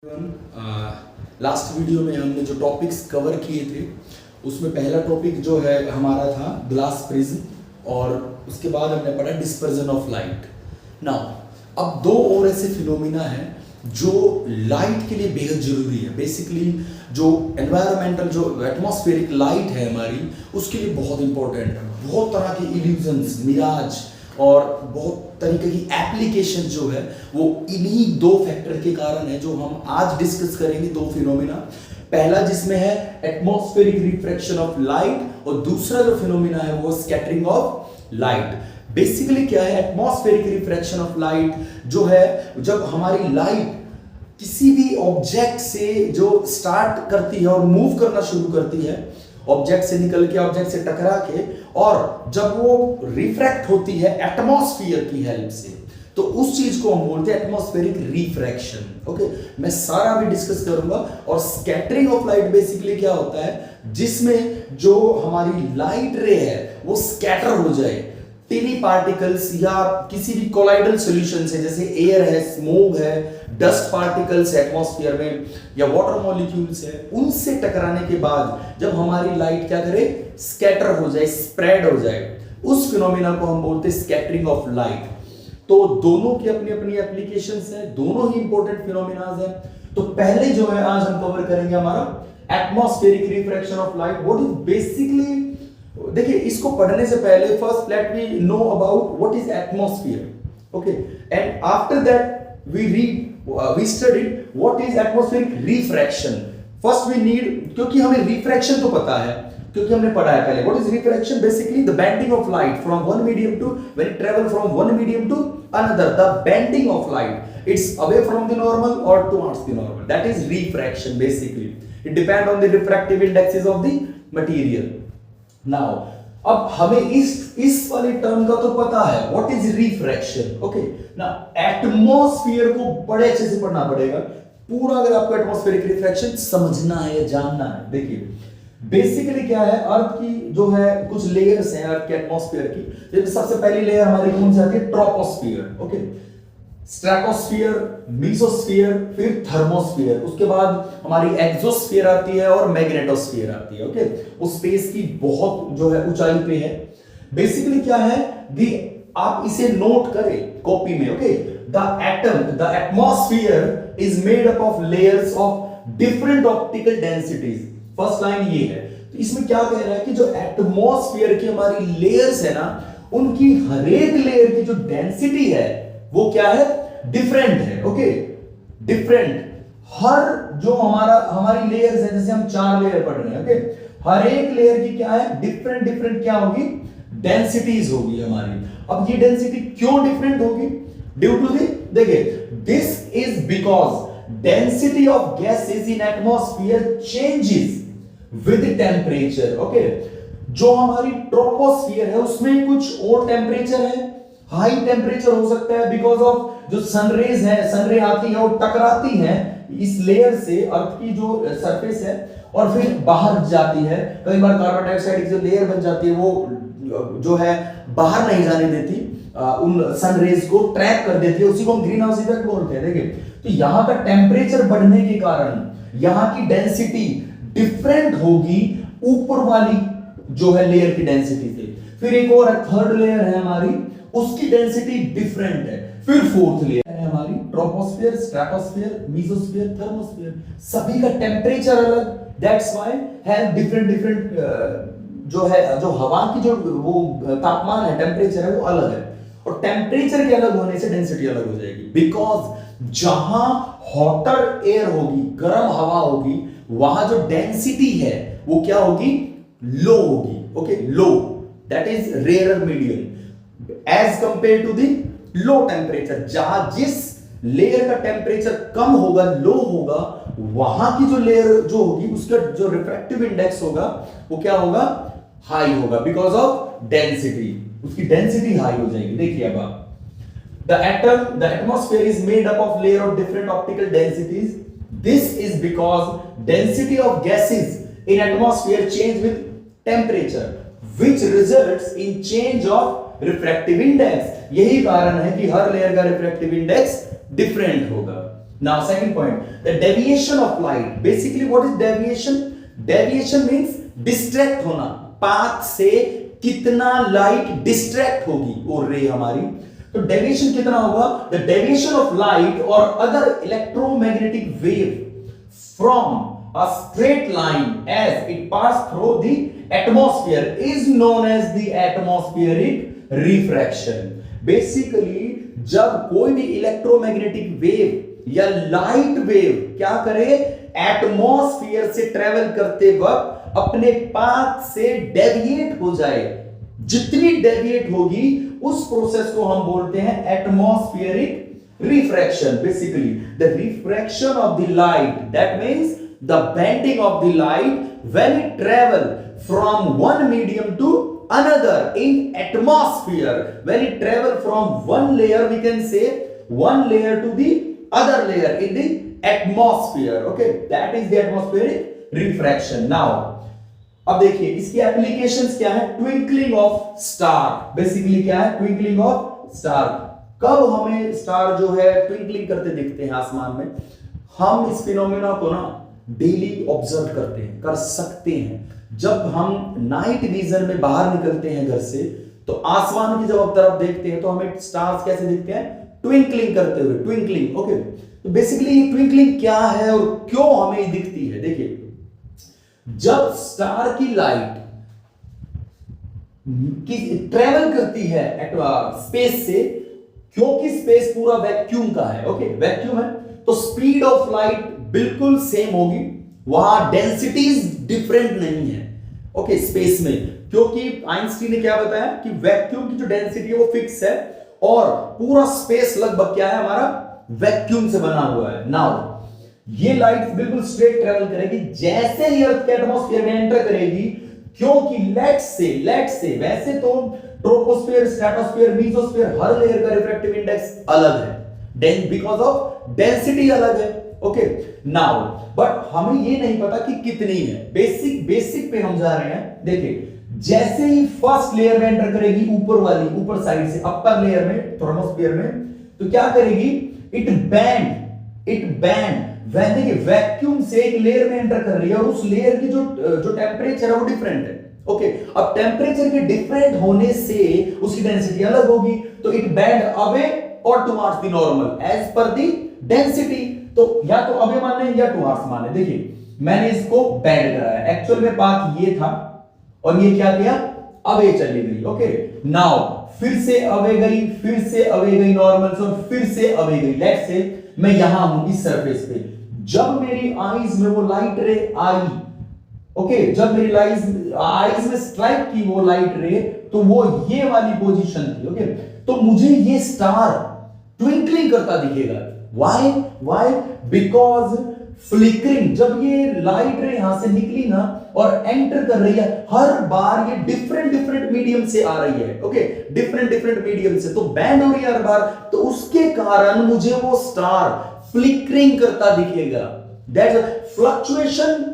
Last video में हमने जो टॉपिक्स कवर किए थे उसमें पहला टॉपिक जो है हमारा था ग्लास प्रिज्म और उसके बाद हमने पढ़ा डिस्पर्जन ऑफ लाइट। नाउ अब दो और ऐसे फिनोमिना हैं जो लाइट के लिए बेहद जरूरी है। बेसिकली जो एनवायरमेंटल जो एटमॉस्फेरिक लाइट है हमारी उसके लिए बहुत इंपॉर्टेंट है। बहुत तरह के इल्यूजन्स, मिराज और बहुत तरीके की एप्लीकेशन जो है वो इन्हीं दो फैक्टर के कारण है जो हम आज डिस्कस करेंगे। दो फिनोमिना, पहला जिसमें है एटमॉस्फेरिक रिफ्रैक्शन ऑफ लाइट और दूसरा जो फिनोमिना है वो स्कैटरिंग ऑफ लाइट। बेसिकली क्या है एटमॉस्फेरिक रिफ्रैक्शन ऑफ लाइट जो है जब हमारी लाइट किसी भी ऑब्जेक्ट से जो स्टार्ट करती है और मूव करना शुरू करती है, ऑब्जेक्ट से निकल के ऑब्जेक्ट से टकरा के, और जब वो रिफ्रैक्ट होती है एटमॉस्फेयर की हेल्प से, तो उस चीज को हम बोलते हैं एटमॉस्फेरिक रिफ्रैक्शन। ओके, मैं सारा भी डिस्कस करूंगा। और स्कैटरिंग ऑफ लाइट बेसिकली क्या होता है जिसमें जो हमारी लाइट रे है वो स्कैटर हो जाए टिनी पार्टिकल्स या किसी भी कोलाइडल सॉल्यूशन से, जैसे एयर है, स्मोक है, डस्ट पार्टिकल्स एटमॉस्फेयर में या वाटर मॉलिक्यूल्स है, उनसे टकराने के बाद जब हमारी लाइट क्या करे स्कैटर हो जाए, स्प्रेड हो जाए, उस फिनोमिना को हम बोलते हैं स्कैटरिंग ऑफ लाइट। तो दोनों की अपनी अपनी एप्लीकेशंस है, दोनों ही इंपॉर्टेंट फिनोमिनाज हैं। तो पहले जो है आज हम कवर करेंगे हमारा atmospheric refraction of light. What is basically, देखिए इसको पढ़ने से पहले first let me know about what is atmosphere. Okay, and after that we read we studied what is atmospheric refraction. First we need, क्योंकि हमें refraction तो पता है क्योंकि हमने पढ़ा है पहले। What is refraction? Basically the bending of light from one medium to, when it travel from one medium to another, the bending of light, it's away from the normal or towards the normal, that is refraction. Basically it depends on the refractive indexes of the material. Now अब हमें इस वाली term का तो पता है what is refraction. Okay, ना atmosphere को बड़े अच्छे से पढ़ना पड़ेगा पूरा अगर आपको एटमॉस्फेरिक रिफ्रैक्शन समझना है या जानना है। देखिए बेसिकली क्या है, अर्थ की जो है कुछ लेयर्स हैं अर्थ के एटमॉस्फेयर की। जैसे सबसे पहली लेयर हमारी कौन सी आती है, ट्रोपोस्फियर। ओके, स्ट्रेटोस्फियर, मेसोस्फियर, फिर थर्मोस्फियर, उसके बाद हमारी एक्सोस्फियर आती है और मैग्नेटोस्फियर आती है। ओके, वो स्पेस की बहुत जो है ऊंचाई पे है। बेसिकली क्या है कि आप इसे नोट करें कॉपी में। Okay, the atmosphere is made up of layers of different optical densities. First line ये है। तो इसमें क्या कह रहा है कि जो एटमॉस्फेयर की हमारी लेयर्स है ना, उनकी हर एक लेयर की जो डेंसिटी है वो क्या है, डिफरेंट है। ओके, डिफरेंट, हर जो हमारी लेयर्स है, जैसे हम 4 लेयर पढ़ रहे हैं। ओके, हर एक लेयर की क्या है, डिफरेंट डिफरेंट क्या होगी, डेंसिटीज होगी हमारी। अब ये डेंसिटी क्यों डिफरेंट होगी, ड्यू टू दी, देखिए this is because density of gases in atmosphere changes with temperature. Okay, जो हमारी ट्रोपोस्फियर है उसमें कुछ और टेम्परेचर है, हाई टेम्परेचर हो सकता है बिकॉज ऑफ जो सनरेज है, सनरे आती है और टकराती है इस लेयर से, अर्थ की जो सरफेस है, और फिर बाहर जाती है। कई बार कार्बन डाइऑक्साइड की जो लेयर बन जाती है वो जो है बाहर नहीं जाने देती, उन सनरेज को ट्रैप कर देती है, उसी को हम ग्रीन हाउस इफेक्ट बोलते हैं। देखिए तो यहां का टेम्परेचर बढ़ने के कारण यहां की डेंसिटी डिफरेंट होगी ऊपर वाली जो है लेयर की डेंसिटी से। फिर एक और थर्ड लेयर है हमारी, उसकी डेंसिटी डिफरेंट है। फिर फोर्थ लेयर है हमारी ट्रोपोस्फियर, स्ट्रेटोस्फियर, मेसोस्फियर, थर्मोस्फियर, सभी का टेम्परेचर अलग। That's why have different different जो है, जो हवा की जो वो तापमान है, टेम्परेचर है, वो अलग है। और टेम्परेचर के अलग होने से डेंसिटी अलग हो जाएगी, बिकॉज जहां हॉटर एयर होगी, गर्म हवा होगी, वहां जो डेंसिटी है वो क्या होगी, लो होगी। Okay, low, that is rare medium as compare to the low temperature. जहां जिस लेयर का टेम्परेचर कम होगा, लो होगा, वहां की जो लेयर जो होगी उसका जो रिफ्रैक्टिव इंडेक्स होगा वो क्या होगा, हाई होगा, बिकॉज ऑफ डेंसिटी, उसकी डेंसिटी हाई हो जाएगी। देखिए अब आप, the atmosphere is made up of layer of different optical densities. This is because density of gases in atmosphere change with temperature, which results in change of refractive index. यही कारण है कि हर layer का रिफ्रैक्टिव इंडेक्स डिफरेंट होगा। Now second point, the deviation of light. Basically what is deviation? Deviation means distract होना, path से कितना light distract होगी वो रे हमारी, तो डेविएशन कितना होगा? द डेविएशन ऑफ लाइट और other electromagnetic wave from a straight line as it passed through the atmosphere is known as the atmospheric refraction. Basically जब कोई भी इलेक्ट्रोमैग्नेटिक वेव या लाइट वेव क्या करे, एटमॉस्फेयर से ट्रेवल करते वक्त अपने पाथ से डेविएट हो जाए, जितनी डेविएट होगी उस प्रोसेस को हम बोलते हैं atmospheric refraction. Basically the refraction of the light, that means the bending of the light when it travel from one medium to another in atmosphere. When it travel from one layer, we can say one layer to the other layer in the atmosphere. Okay, that is the atmospheric refraction. Now अब देखिए इसकी applications क्या है. Twinkling of star. Basically क्या है? Twinkling of star. कब हमें star जो है ट्विंकलिंग करते दिखते हैं आसमान में? हम इस फिनोमेना को ना डेली ऑब्जर्व करते हैं, कर सकते हैं. जब हम नाइट विजन में बाहर निकलते हैं घर से, तो आसमान की जब आप तरफ देखते हैं तो हमें स्टार्स कैसे दिखते हैं? ट्विंकलिंग करते हुए. ट्विंकलिंग. ओके, तो बेसिकली ये ट्विंकलिंग क्या है और क्यों हमें दिखती है? देखिए, जब स्टार की लाइट ट्रेवल करती है स्पेस से, क्योंकि स्पेस पूरा वैक्यूम का है, ओके वैक्यूम है, तो स्पीड ऑफ लाइट बिल्कुल सेम होगी. वहां डेंसिटीज डिफरेंट नहीं है, ओके स्पेस में, क्योंकि आइंस्टीन ने क्या बताया कि वैक्यूम की जो डेंसिटी है वो फिक्स है और पूरा स्पेस लगभग क्या है हमारा? वैक्यूम से बना हुआ है. नाउ ये लाइट बिल्कुल स्ट्रेट ट्रेवल करेगी. जैसे ही अर्थ के एटमॉस्फेयर में एंटर करेगी, क्योंकि लेट्स से वैसे तो ट्रोपोस्फेयर, स्ट्रेटोस्फेयर, मेसोस्फेयर हर लेयर का रिफ्रैक्टिव इंडेक्स अलग है, बिकॉज ऑफ डेंसिटी अलग है. ओके, नाउ बट हमें ये नहीं पता कि कितनी है. बेसिक पे हम जा रहे हैं. देखिए, जैसे ही फर्स्ट लेयर में एंटर करेगी, ऊपर साइड से अपर लेयर में, थर्मोस्फेयर में, तो क्या करेगी? इट बैंड वैन. देखिए, वैक्यूम से एक लेयर में एंटर कर रही है और उस लेयर की जो टेम्परेचर है वो डिफरेंट है. ओके, अब टेम्परेचर के डिफरेंट होने से उसकी डेंसिटी अलग होगी, तो इट बैंड अवे और towards the normal as per the density. तो या तो अवे माने या टुवर्ड्स माने. देखिए, मैंने इसको बैंड कराया, एक्चुअल में पाथ ये था और ये क्या किया? अवे चली गई. ओके, नाउ फिर से अवे गई नॉर्मल से, और फिर से अवे गई. लेट्स से मैं यहां हूं इस सरफेस पे. जब मेरी आईज में वो लाइट रे आई, ओके, जब मेरी आईज में स्ट्राइक की वो लाइट रे, तो वो ये वाली पोजीशन थी. ओके, तो मुझे ये स्टार ट्विंकलिंग करता दिखेगा. Why? Because फ्लिकरिंग, जब ये लाइट रे यहां से निकली ना और एंटर कर रही है, हर बार ये डिफरेंट मीडियम से आ रही है. ओके, डिफरेंट मीडियम से, तो बैंड हो रही है हर बार, तो उसके कारण मुझे वो स्टार फ्लिकरिंग करता दिखेगा. That's fluctuation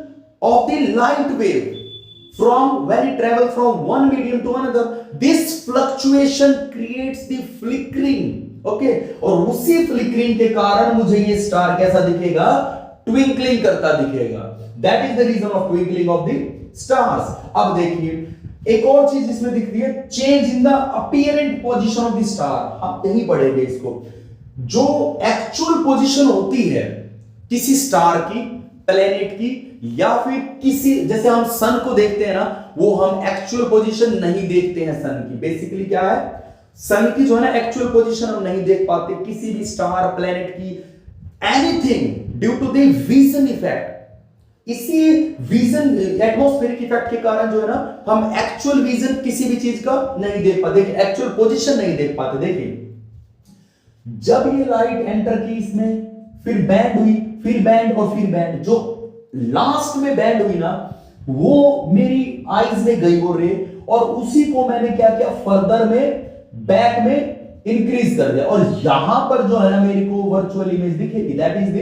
of the light wave when it travel from one medium to another. This fluctuation creates the flickering. Okay, और उसी फ्लिकरिंग के कारण मुझे ये स्टार कैसा दिखेगा? ट्विंकलिंग करता दिखेगा. That is the reason of twinkling of the stars. अब देखिए एक और चीज इसमें दिखती है, change in the apparent position of the star. हम यही पढ़ेंगे इसको. जो एक्चुअल पोजीशन होती है किसी स्टार की, प्लेनेट की, या फिर किसी, जैसे हम सन को देखते हैं ना, वो हम एक्चुअल पोजीशन नहीं देखते हैं सन की. बेसिकली क्या है? सन की जो है ना एक्चुअल पोजीशन हम नहीं देख पाते, किसी भी स्टार, प्लेनेट की, anything due to the vision effect. इसी विजन एटमॉस्फेरिक इफेक्ट के कारण जो है ना, हम एक्चुअल विजन किसी भी चीज का नहीं देख पाते, एक्चुअल पोजीशन नहीं देख पाते. देखिए, जब ये लाइट एंटर की इसमें, फिर बैंड हुई, फिर बैंड और फिर बैंड, जो लास्ट में बैंड हुई ना, वो मेरी आईज में गई वो रे, और उसी को मैंने क्या किया? फर्दर में बैक में इंक्रीज कर दिया, और यहां पर जो है ना मेरे को वर्चुअल इमेज दिखेगी. That is the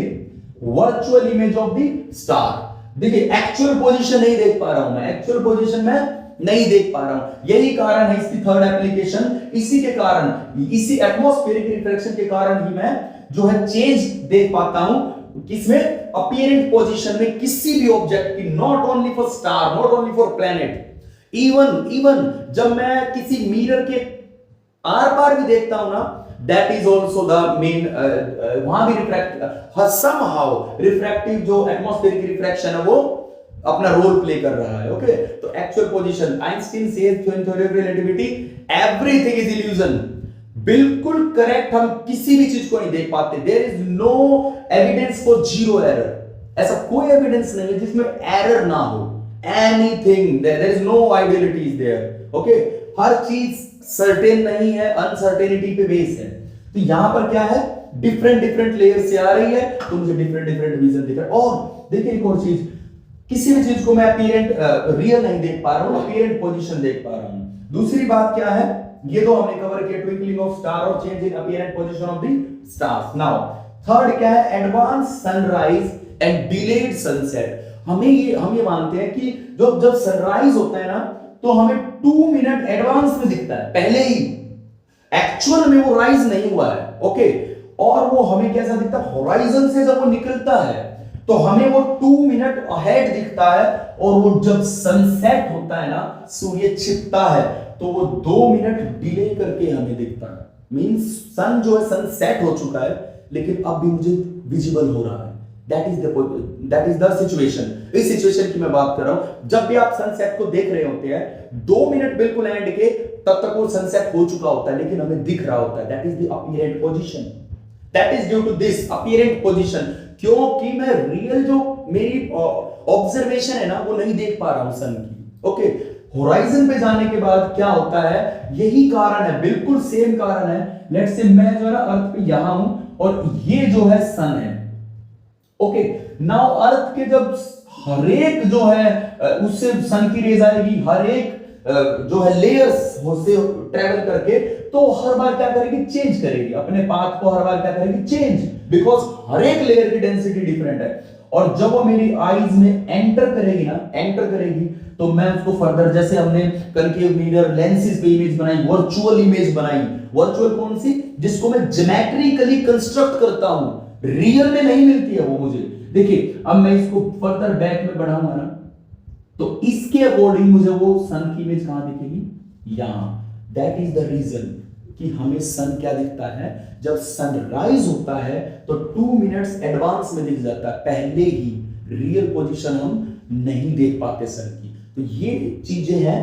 virtual image of the star. देखिए, एक्चुअल पोजीशन नहीं देख पा रहा हूं मैं, एक्चुअल पोजीशन में नहीं देख पा रहा हूं. यही कारण है इसकी थर्ड एप्लीकेशन. इसी के कारण, इसी एटमॉस्फेरिक रिफ्रैक्शन के कारण ही मैं जो है चेंज देख पाता हूं किसमें, अपीयरेंट पोजीशन में किसी भी ऑब्जेक्ट की, not only for star, not only for planet, even जब मैं किसी मिरर के आर पार भी देखता हूं ना, that is also the main, वहां भी रिफ्रैक्ट, समहाउ रिफ्रैक्टिव जो एटमॉस्फेरिक रिफ्रैक्शन है वो अपना रोल प्ले कर रहा है। ओके, तो actual position, Einstein says in theory of relativity everything is illusion, बिल्कुल करेक्ट, हम किसी भी चीज को नहीं देख पाते, there is no evidence for zero error, ऐसा कोई एविडेंस नहीं है जिसमें एरर ना हो, anything, there is no idealities there. Okay, हर चीज सर्टेन नहीं है, अनसर्टेनिटी पे बेस है। तो यहां पर क्या है, डिफरेंट लेयर से आ रही है, तो मुझे डिफरेंट विजन दिख रहा है। और देखिए एक और चीज, किसी भी चीज को मैं अपीयरेंट रियल नहीं देख पा रहा हूं, अपीयरेंट पोजीशन देख पा रहा हूं। दूसरी बात क्या है, ये तो हमने कवर किया, ट्विंकलिंग ऑफ स्टार और change in apparent position of the stars. Now third क्या है, advance sunrise and delayed sunset. हम ये मानते हैं कि जब सनराइज होता है ना, तो हमें 2 मिनट एडवांस में दिखता है, पहले ही, एक्चुअल में वो राइज नहीं हुआ है। ओके, और वो हमें कैसा दिखता है, होराइजन से जब वो निकलता है तो हमें वो 2 मिनट अहेड दिखता है, और वो जब सनसेट होता है ना, सूर्य छिपता है, तो वो 2 मिनट डिले करके हमें दिखता है। मींस सन जो है सनसेट हो चुका है, लेकिन अब भी मुझे विजिबल हो रहा है। That is the situation. इस सिचुएशन की मैं बात कर रहा हूं, जब भी आप सनसेट को देख रहे होते हैं, 2 मिनट बिल्कुल एंड के, तब तक वो सनसेट हो चुका होता है, लेकिन हमें दिख रहा होता है। That is the apparent position, that is due to this apparent position, क्योंकि मैं रियल जो मेरी ऑब्जर्वेशन है ना, वो नहीं देख पा रहा हूं सन की। ओके, होराइजन पे जाने के बाद क्या होता है, यही कारण है, बिल्कुल सेम कारण है। लेट्स से मैं जो है ना अर्थ पे यहां हूं, और ये जो है सन है। ओके, नाउ अर्थ के जब हर एक जो है उससे सन की रेज आएगी, हर एक जो है लेयर्स से ट्रेवल करके, तो हर बार क्या करेगी, चेंज करेगी अपने पाथ को, हर बार क्या करेगी, चेंज, बिकॉज हर एक लेयर की डेंसिटी डिफरेंट है। और जब वो मेरी आईज में एंटर करेगी ना, एंटर करेगी, तो मैं उसको फर्दर, जैसे हमने कनकेव मिरर लेंसेज पे इमेज बनाई, वर्चुअल इमेज बनाई, वर्चुअल कौन सी, जिसको मैं ज्योमेट्रिकली कंस्ट्रक्ट करता हूं, रियल में नहीं मिलती है वो मुझे। देखिए अब मैं इसको फर्दर बैक में बढ़ाऊंगा ना, तो इसके अकॉर्डिंग मुझे वो सन की इमेज कहां दिखेगी, यहां। दैट इज द रीजन कि हमें सन क्या दिखता है, जब सनराइज होता है तो 2 मिनट्स एडवांस में दिख जाता है, पहले ही रियल पोजीशन हम नहीं देख पाते सन की। तो ये चीजें हैं,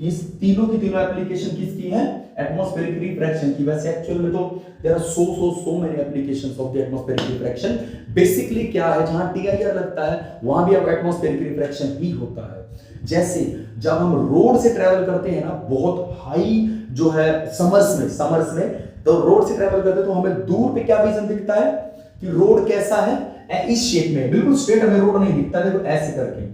इस तीनों की तीनों एप्लीकेशन किसकी है, एटमॉस्फेरिक रिफ्रैक्शन की। वैसे एक्चुअल में तो there are so many applications of the atmospheric refraction. Basically क्या है, जहां टीआईआर लगता है वहां भी अब एटमॉस्फेरिक रिफ्रैक्शन ही होता है। जैसे जब हम रोड से ट्रैवल करते हैं ना, बहुत हाई जो है समर्स में तो रोड से ट्रैवल करते हैं, तो हमें दूर पे क्या विजन दिखता है कि रोड कैसा है, इस शेप में, बिल्कुल स्ट्रेट हमें रोड नहीं दिखता, देखो ऐसे करके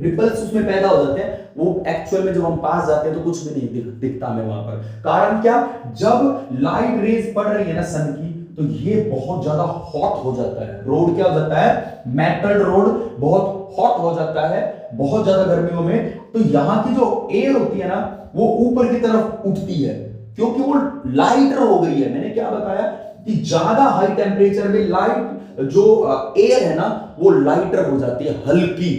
रिपल्स उसमें पैदा हो जाते हैं। वो एक्चुअल में जब हम पास जाते हैं तो कुछ भी नहीं दिखता हमें वहां पर। कारण क्या, जब लाइट रेज पड़ रही है ना सन की, तो ये बहुत ज्यादा हॉट हो जाता है, रोड क्या हो जाता है, मेटल रोड बहुत हॉट हो जाता है बहुत ज्यादा गर्मियों में। तो यहाँ की जो एयर होती है ना, वो ऊपर की तरफ उठती है, क्योंकि वो लाइटर हो गई है। मैंने क्या बताया कि ज्यादा हाई टेम्परेचर में लाइट जो एयर है ना, वो लाइटर हो जाती है, हल्की,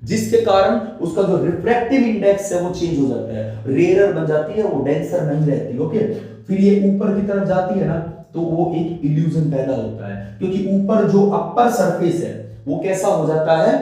जिसके कारण उसका जो रिफ्रैक्टिव इंडेक्स है वो चेंज हो जाता है, रेयरर बन जाती है, वो डेंसर नहीं रहती। ओके, फिर ये ऊपर की तरफ जाती है ना, तो वो एक इल्यूजन पैदा होता है, क्योंकि ऊपर जो अपर सरफेस है वो कैसा हो जाता है,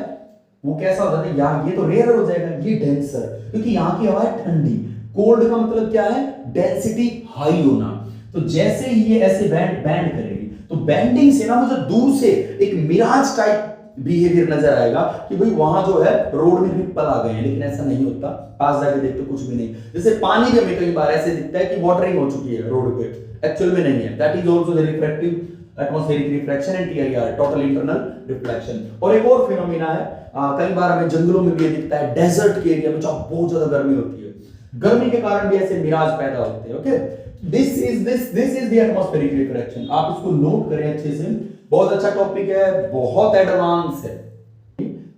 यहाँ ये तो रेयरर हो जाएगा, ये डेंसर, क्योंकि यहाँ की हवा है ठंडी। कोल्ड का मतलब क्या है, डेंसिटी हाई होना। तो जैसे ही ये ऐसे बैंड करेगी, तो बैंडिंग से ना मुझे दूर से एक मिराज टाइप बिहेवियर नजर आएगा कि भाई वहां जो है रोड में रिपल आ गए हैं, लेकिन ऐसा नहीं होता। पास जाके देखते कुछ भी नहीं। जैसे पानी भी हमें कई बार ऐसे दिखता है कि वाटरिंग हो चुकी है रोड पे, एक्चुअल में नहीं है। That is also the refractive atmospheric refraction and TIR, total internal reflection. और एक और फिनोमेना है, कई बार हमें जंगलों में भी ये दिखता है, डेजर्ट के एरिया में जहां बहुत ज्यादा गर्मी होती है, गर्मी के कारण भी ऐसे मिराज पैदा होते हैं। Okay, this is the atmospheric refraction. आप इसको नोट करें अच्छे से, बहुत अच्छा टॉपिक है, बहुत एडवांस है।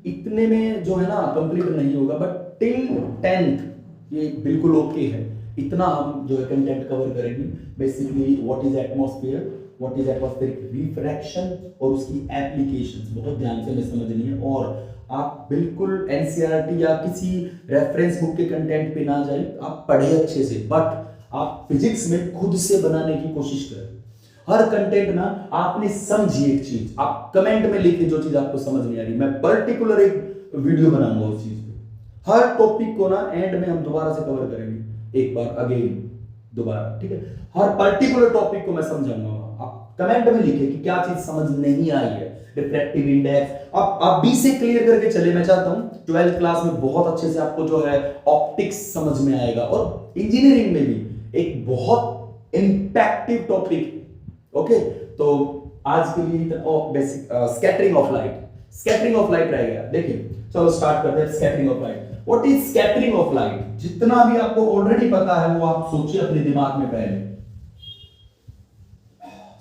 इतने में जो है ना कंप्लीट नहीं होगा, बट टिल 10th ये बिल्कुल ओके है। इतना हम जो है कंटेंट कवर करेंगे, basically what is atmosphere, what is atmospheric refraction और उसकी एप्लीकेशंस बहुत ध्यान से हमें समझनी है। और आप बिल्कुल एनसीईआरटी या किसी रेफरेंस बुक के कंटेंट पे ना जाए, आप पढ़े अच्छे से, बट आप फिजिक्स में खुद से बनाने की कोशिश करें। हर कंटेंट ना आपने समझी एक चीज, आप कमेंट में लिखिए जो चीज आपको समझ नहीं आ रही, मैं पर्टिकुलर एक वीडियो बनाऊंगा उस चीज पे। हर टॉपिक को ना एंड में हम दोबारा से कवर करेंगे, एक बार अगेन दोबारा, ठीक है। हर पर्टिकुलर टॉपिक को मैं समझाऊंगा। आप कमेंट में लिखिए कि क्या चीज समझ नहीं आई है। रिफ्रैक्टिव इंडेक्स अब बी से क्लियर करके चले। मैं चाहता हूं 12th क्लास में बहुत अच्छे से आपको जो है ऑप्टिक्स समझ में आएगा, और इंजीनियरिंग में भी एक बहुत इंपैक्टिव टॉपिक। ओके, तो आज के लिए basic scattering of light, scattering of light रह गया। देखिए चलो स्टार्ट करते हैं scattering of light. What is scattering of light? जितना भी आपको ऑलरेडी पता है वो आप सोचिए अपने दिमाग में, पहले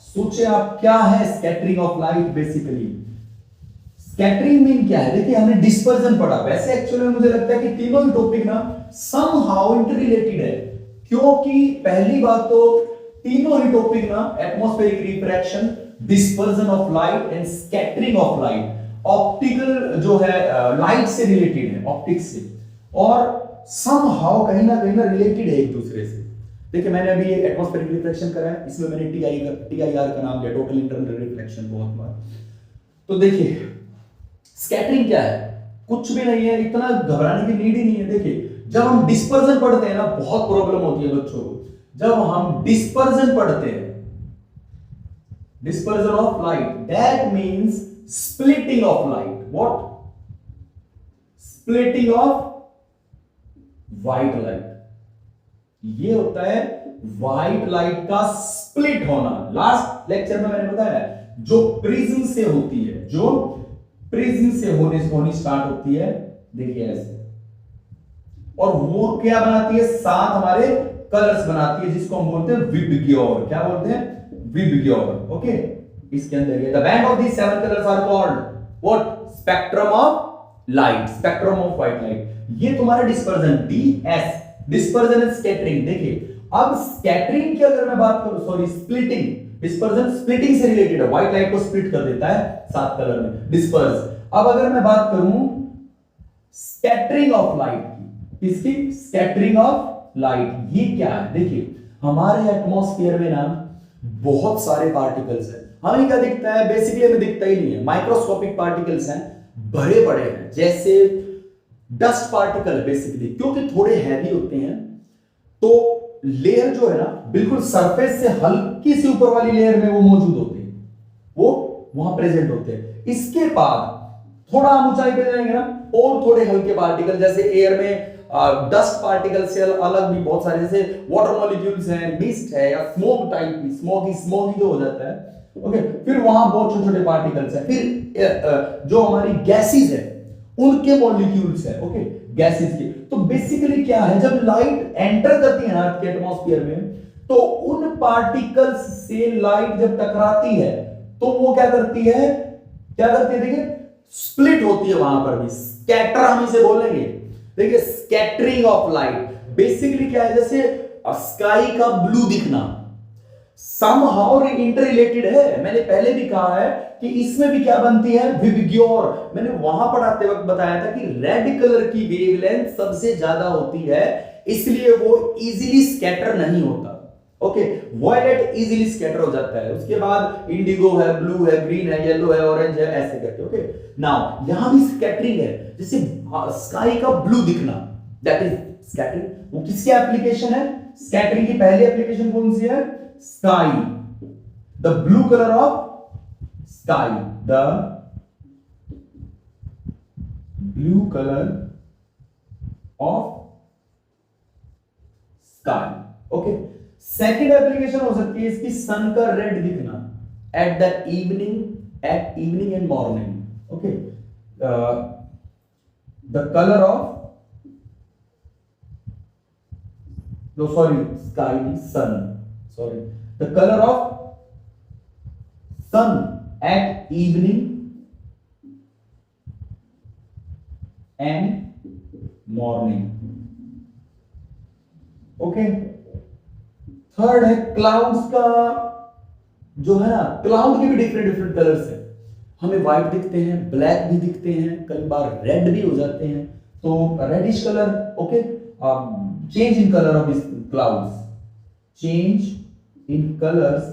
सोचिए आप क्या है scattering of light. Basically scattering mean क्या है? देखिए हमने डिस्पर्जन पढ़ा, वैसे एक्चुअली मुझे लगता है कि तीनों ही टॉपिक ना समहाउ इंटररिलेटेड है, क्योंकि पहली बात तो तीनों ही टॉपिक ना atmospheric refraction, dispersion of light and scattering of light, optical जो है लाइट से रिलेटेड है, ऑप्टिक्स से, और समहाउ कहीं ना रिलेटेड है एक दूसरे से। देखिए मैंने अभी ये एटमॉस्फेरिक रिफ्लेक्शन करा है, इसमें मैंने टीआईआर का नाम लिया, टोटल इंटरनल रिफ्लेक्शन, बहुत बार। तो देखिए स्कैटरिंग क्या है? कुछ भी नहीं है, इतना घबराने की नीड ही नहीं है। देखिए जब हम डिस्पर्जन पढ़ते हैं ना, बहुत प्रॉब्लम होती है बच्चों को। जब हम डिस्पर्जन पढ़ते हैं, dispersion of light, that means splitting of light. What? Splitting of white light. ये होता है व्हाइट लाइट का स्प्लिट होना। लास्ट लेक्चर में मैंने बताया जो प्रिज्म से होती है, जो प्रिज्म से होनी स्टार्ट होती है, देखिए ऐसे, और वो क्या बनाती है? साथ हमारे कलर्स बनाती है, जिसको हम बोलते हैं विबग्योर। क्या बोलते हैं? विबग्योर। ओके, इसके अंदर ये the band of these 7 colours are called what? Spectrum of light, spectrum of white light. ये तुम्हारा dispersion, DS, dispersion and scattering. देखिए अब स्कैटरिंग की अगर मैं बात करूं, सॉरी स्प्लिटिंग, डिस्पर्जन स्प्लिटिंग से रिलेटेड है, व्हाइट लाइट को स्प्लिट कर देता है 7 कलर में, डिस्पर्स। अब अगर मैं बात करूं स्कैटरिंग ऑफ लाइट की, इसकी स्कैटरिंग ऑफ लाइट, ये क्या है? देखिए हमारे एटमॉस्फेयर में ना बहुत सारे पार्टिकल्स हैं, हमें क्या दिखता है? बेसिकली हमें दिखता ही नहीं है, माइक्रोस्कोपिक पार्टिकल्स हैं, बड़े बड़े हैं, जैसे डस्ट पार्टिकल बेसिकली, क्योंकि थोड़े हैवी होते हैं, तो लेयर जो है ना बिल्कुल सरफेस से हल्की सी ऊपर वाली लेयर में वो मौजूद होते हैं, वो वहां प्रेजेंट होते हैं। इसके बाद थोड़ा हम ऊंचाई पे जाएंगे ना, और थोड़े हल्के पार्टिकल, जैसे एयर में डस्ट पार्टिकल से अलग भी बहुत सारे, जैसे वाटर मॉलिक्यूल्स हैं, मिस्ट है, या स्मोक टाइप की, स्मोकी जो हो जाता है। ओके, फिर वहां बहुत छोटे छोटे पार्टिकल्स हैं, फिर जो हमारी गैसेस है उनके मॉलिक्यूल्स है, ओके, गैसेस के। तो बेसिकली क्या है, जब लाइट एंटर करती है अर्थ के एटमॉस्फेयर में, तो उन पार्टिकल्स से लाइट जब टकराती है तो वो क्या करती है? देखिए स्प्लिट होती है, वहां पर भी स्कैटर हम इसे बोलेंगे। देखिए स्कैटरिंग ऑफ लाइट बेसिकली क्या है? जैसे स्काई का ब्लू दिखना समहाउ इंटररिलेटेड है। मैंने पहले भी कहा है कि इसमें भी क्या बनती है? विबग्योर। मैंने वहां पढ़ाते वक्त बताया था कि रेड कलर की वेवलेंथ सबसे ज्यादा होती है, इसलिए वो इजीली स्कैटर नहीं होता। ओके, वॉयलेट इजीली स्कैटर हो जाता है, उसके बाद इंडिगो है, ब्लू है, ग्रीन है, येलो है, ऑरेंज है, ऐसे करके। ओके, नाउ यहां भी स्कैटरिंग है, जैसे स्काई का ब्लू दिखना, दैट इज स्कैटरिंग। वो किसकी एप्लीकेशन है? स्कैटरिंग की पहली एप्लीकेशन कौन सी है? Sky, the blue colour of sky, the blue color of sky. Okay, second application हो सकती है इसकी सन का रेड दिखना at the evening and morning. Okay, the colour of the color of sun at evening and morning. Okay, third है clouds का जो है ना क्लाउड के भी डिफरेंट डिफरेंट कलर्स हैं। हमें व्हाइट दिखते हैं, ब्लैक भी दिखते हैं, कई बार रेड भी हो जाते हैं। तो reddish colour, okay, change in colour of this clouds, change in colours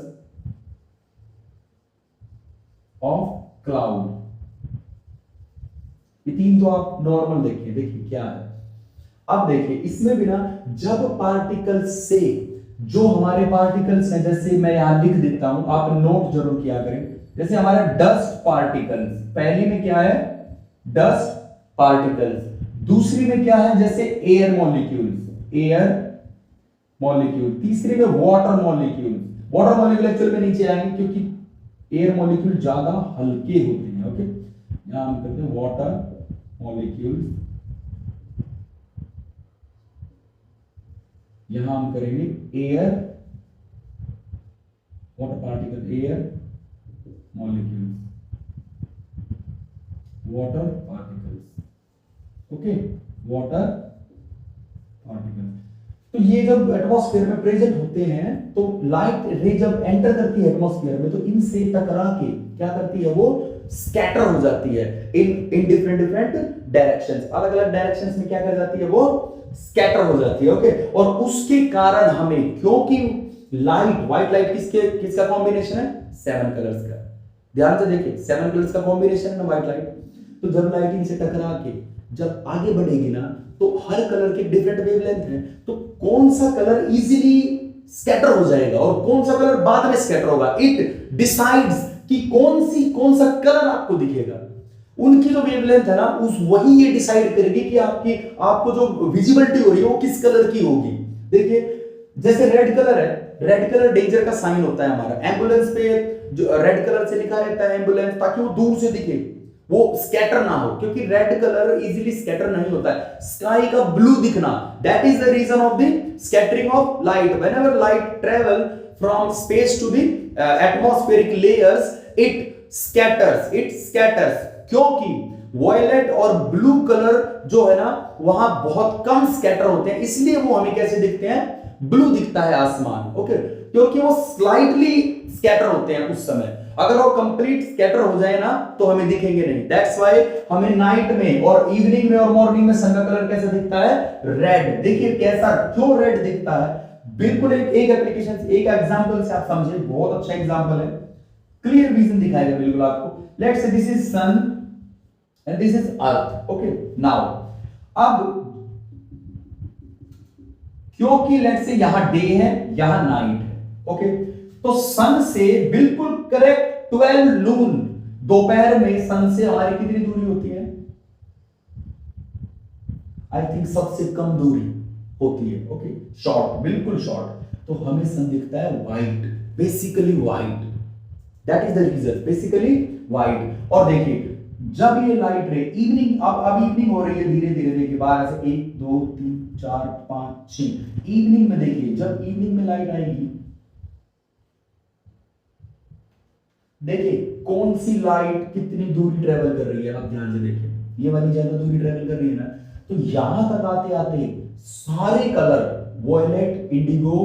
of cloud. ये तीन तो आप नॉर्मल देखिए, देखिए क्या है। अब देखिए इसमें भी ना जब पार्टिकल्स से, जो हमारे पार्टिकल्स हैं, जैसे मैं यहां लिख देता हूं, आप नोट जरूर किया करें। जैसे हमारा डस्ट पार्टिकल्स, पहली में क्या है, डस्ट पार्टिकल्स। दूसरी में क्या है, जैसे एयर मॉलिक्यूल्स, एयर मॉलिक्यूल। तीसरी में water molecule. Water molecule actual में नीचे आएंगे क्योंकि एयर मॉलिक्यूल ज्यादा हल्के होते हैं। ओके, यहां हम करते हैं वाटर मॉलिक्यूल, यहां हम करेंगे air, water particle, air molecules, water particles. Okay, water particle. तो ये जब एटमॉस्फेयर में प्रेजेंट होते हैं तो लाइट रे जब एंटर करती है एटमॉस्फेयर में तो इनसे टकरा के क्या करती है, वो स्कैटर हो जाती है इन डिफरेंट डिफरेंट डायरेक्शंस, अलग अलग डायरेक्शंस में क्या कर जाती है, वो स्कैटर हो जाती है। ओके, और उसके कारण हमें, क्योंकि लाइट, व्हाइट लाइट किसका कॉम्बिनेशन है, 7 कलर्स का। ध्यान से देखिए 7 कलर्स का कॉम्बिनेशन है ना व्हाइट लाइट। तो जब लाइट इनसे टकरा के जब आगे बढ़ेगी ना तो हर कलर के डिफरेंट वेवलेंथ है, तो कौन सा कलर इजीली स्कैटर हो जाएगा और कौन सा कलर बाद में स्कैटर होगा, इट डिसाइड्स कि कौन सा कलर आपको दिखेगा। उनकी जो वेवलेंथ है ना, उस वही ये डिसाइड करेगी कि आपको जो विजिबिलिटी हो रही है वो किस कलर की होगी। देखिए जैसे रेड कलर है, रेड कलर डेंजर का साइन होता है हमारा। एम्बुलेंस पे जो रेड कलर से लिखा रहता है एम्बुलेंस, ताकि वो दूर से दिखे, वो स्कैटर ना हो, क्योंकि रेड कलर इजीली स्कैटर नहीं होता है। स्काई का ब्लू दिखना, that is the reason of the scattering of light. Whenever light travel from space to the atmospheric layers, it scatters, क्योंकि वॉयलेट और ब्लू कलर जो है ना वहां बहुत कम स्कैटर होते हैं, इसलिए वो हमें कैसे दिखते हैं, ब्लू दिखता है आसमान। ओके, क्योंकि वो स्लाइटली स्कैटर होते हैं उस समय। अगर वो कंप्लीट स्कैटर हो जाए ना तो हमें दिखेंगे नहीं। दैट्स व्हाई हमें नाइट में और इवनिंग में और मॉर्निंग में सन का कलर कैसा दिखता है, रेड। देखिए कैसा, क्यों रेड दिखता है, बिल्कुल एक एप्लीकेशन, एक एग्जांपल से आप समझे, बहुत अच्छा एग्जांपल है, क्लियर विजन दिखाएगा बिल्कुल आपको। Let's say this is sun and this is earth. Okay, now अब क्योंकि लेट्स से यहां डे है, यहां नाइट है, ओके, तो सन से बिल्कुल करेक्ट 12 नून, दोपहर में सन से हमारी कितनी दूरी होती है, आई थिंक सबसे कम दूरी होती है। ओके, शॉर्ट, बिल्कुल शॉर्ट। तो हमें सन दिखता है white, basically white, that is the reason, basically white. और देखिए जब ये लाइट रे इवनिंग, अब इवनिंग हो रही है धीरे धीरे, देखिए 12 से 1 2 3 4 5 6, इवनिंग में देखिए जब इवनिंग में लाइट आएगी, देखिए कौन सी लाइट कितनी दूरी ट्रेवल कर रही है, आप ध्यान से देखिए, ये वाली ज्यादा दूरी ट्रेवल कर रही है ना, तो यहां तक आते आते सारे colour violet, indigo,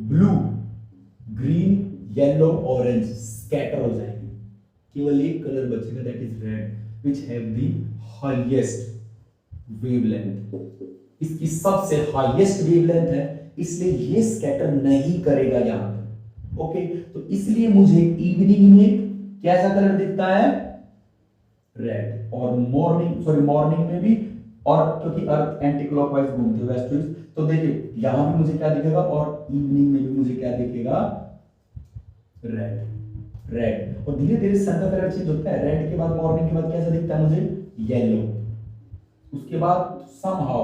blue, green, yellow, orange scatter हो जाएंगे। केवल एक कलर बचेगा, that is red, which have the highest wavelength। इसकी सबसे हाईएस्ट वेवलेंथ है, इसलिए ये स्कैटर नहीं करेगा यहां पर। ओके, तो इसलिए मुझे इवनिंग में कैसा कलर दिखता है, रेड, और मॉर्निंग में भी, और क्योंकि अर्थ एंटी क्लॉकवाइज घूमती है वेस्ट ईस्ट, तो देखिए यहां भी मुझे क्या दिखेगा और इवनिंग में भी मुझे क्या दिखेगा, रेड। और धीरे धीरे सन का कलर चेंज होता है, रेड के बाद मॉर्निंग के बाद कैसा दिखता है मुझे, येलो, उसके बाद समहाउ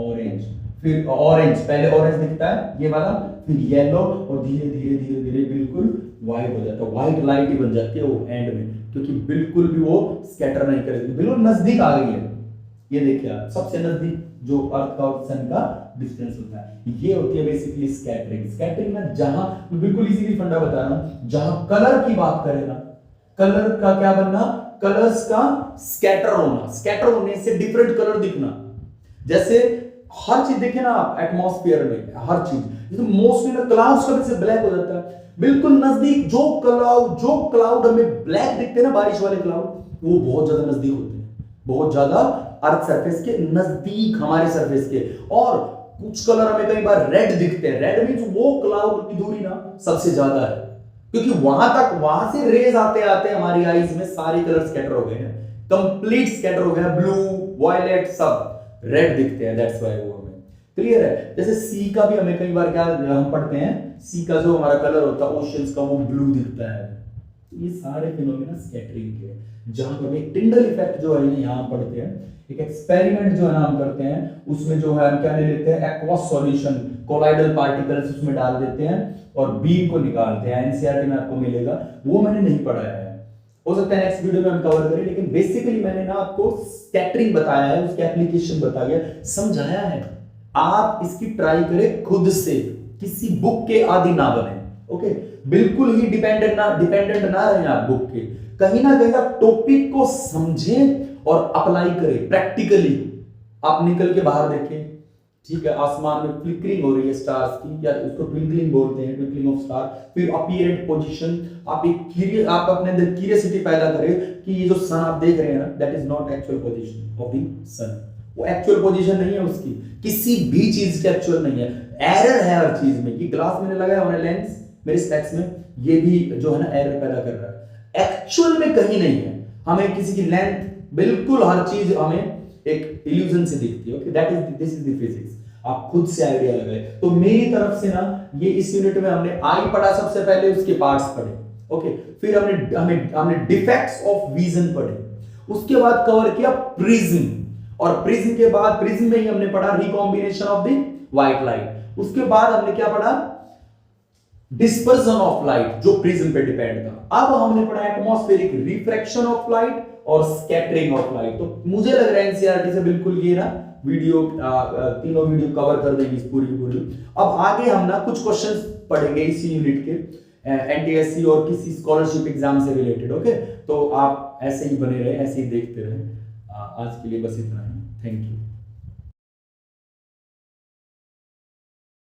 ऑरेंज, फिर ऑरेंज, पहले ऑरेंज दिखता है ये वाला, फिर येलो, और धीरे धीरे बिल्कुल व्हाइट हो जाता है, व्हाइट लाइट ही बन जाती है वो एंड में, क्योंकि बिल्कुल भी वो स्कैटर नहीं करेगी, बिल्कुल नजदीक आ गई है। ये देखिए आप, सबसे नजदीक जो अर्थ का और सन का डिस्टेंस होता है, ये होती है बेसिकली स्कैटरिंग। स्कैटरिंग में जहां, बिल्कुल इजीली फंडा बता रहा हूं, जहां कलर की बात करें ना, कलर का क्या बनना, कलर्स का स्कैटर होना, स्कैटर होने से डिफरेंट कलर दिखना। जैसे हर चीज देखे ना आप एटमॉस्फेयर में, हर चीज, जैसे मोस्टली ना क्लाउड्स का वजह से ब्लैक हो जाता है, बिल्कुल नजदीक। जो क्लाउड हमें ब्लैक दिखते हैं ना, बारिश वाले क्लाउड, वो बहुत ज्यादा नजदीक होते हैं, बहुत ज्यादा अर्थ सरफेस के नजदीक, हमारे सरफेस के। और कुछ कलर हमें कई बार रेड दिखते हैं। रेड मींस वो क्लाउड की दूरी ना सबसे ज्यादा है, क्योंकि वहां से रेज आते आते हमारी आईज में सारे कलर स्कैटर हो गए हैं, कंप्लीट स्कैटर हो गया, ब्लू वायलेट सब रेड दिखते हैं। दैट्स व्हाई वो हमें क्लियर है। जैसे सी का भी हमें कई बार क्या हम पढ़ते हैं, सी का जो हमारा कलर होता है ओशियंस का, वो ब्लू दिखता है। ये सारे फिनोमेना स्कैटरिंग के, जहां पर एक टिंडल इफेक्ट जो है यहां पढ़ते हैं, एक एक्सपेरिमेंट जो है हम करते हैं, उसमें जो है हम क्या ले लेते हैं, एक्वस सॉल्यूशन, कोलाइडल पार्टिकल्स उसमें डाल देते हैं और बीम को निकालते हैं। एनसीईआरटी में आपको मिलेगा, वो मैंने नहीं पढ़ाया है, हो सकता है नेक्स्ट वीडियो में हम कवर करें, लेकिन बेसिकली मैंने ना आपको स्कैटरिंग बताया है, उसके एप्लीकेशन बताया, समझाया है। आप इसकी ट्राई करें खुद से, किसी बुक के आदि ना बने। ओके, बिल्कुल ही डिपेंडेंट ना रहें आप बुक के। कहीं ना कहीं आप टॉपिक को समझें और अप्लाई करें प्रैक्टिकली। आप निकल के बाहर देखें, ठीक है, आसमान में फ्लिकरिंग हो रही है स्टार्स की, या उसको ट्विंकलिंग बोलते हैं, ट्विंकलिंग ऑफ स्टार। फिर अपीयरेंट पोजीशन, आप अपने अंदर क्यूरियोसिटी पैदा करें कि ये जो सन आप देख रहे हैं ना, that is not actual position of the sun. वो एक्चुअल पोजीशन नहीं है उसकी, किसी भी चीज की एक्चुअल नहीं है, एरर है हर चीज में। कि ग्लास मैंने लगाया है लेंस मेरे स्पेक्स में, ये भी जो है ना एरर पैदा कर रहा है, एक्चुअल में कहीं नहीं है। हमें किसी की लेंथ, बिल्कुल हर चीज हमें एक इल्यूजन से दिखती है। Okay, this is the physics. आप खुद से आइडिया लगाए। तो मेरी तरफ से ना ये इस यूनिट में हमने आई पढ़ा सबसे पहले, उसके पार्ट्स पढ़े। ओके, फिर हमने डिफेक्ट्स ऑफ विजन पढ़े, उसके बाद कवर किया प्रिज्म, और प्रिज्म के बाद प्रिज्म में ही हमने पढ़ा recombination of the white light. उसके बाद हमने क्या पढ़ा, डिस्पर्जन ऑफ लाइट, जो प्रिज्म पे डिपेंड था। अब हमने पढ़ा एटमॉस्फेरिक रिफ्रैक्शन ऑफ लाइट और स्कैटरिंग ऑफ लाइट। तो मुझे लग रहा है एनसीईआरटी से बिल्कुल ये ना वीडियो तीनों वीडियो कवर कर देगी इस पूरी। अब आगे हम ना कुछ क्वेश्चंस पढ़ेंगे इसी यूनिट के, एनटीएससी और किसी स्कॉलरशिप एग्जाम से रिलेटेड। ओके, तो आप ऐसे ही बने रहे, ऐसे ही देखते रहे। आज के लिए बस इतना ही, थैंक यू।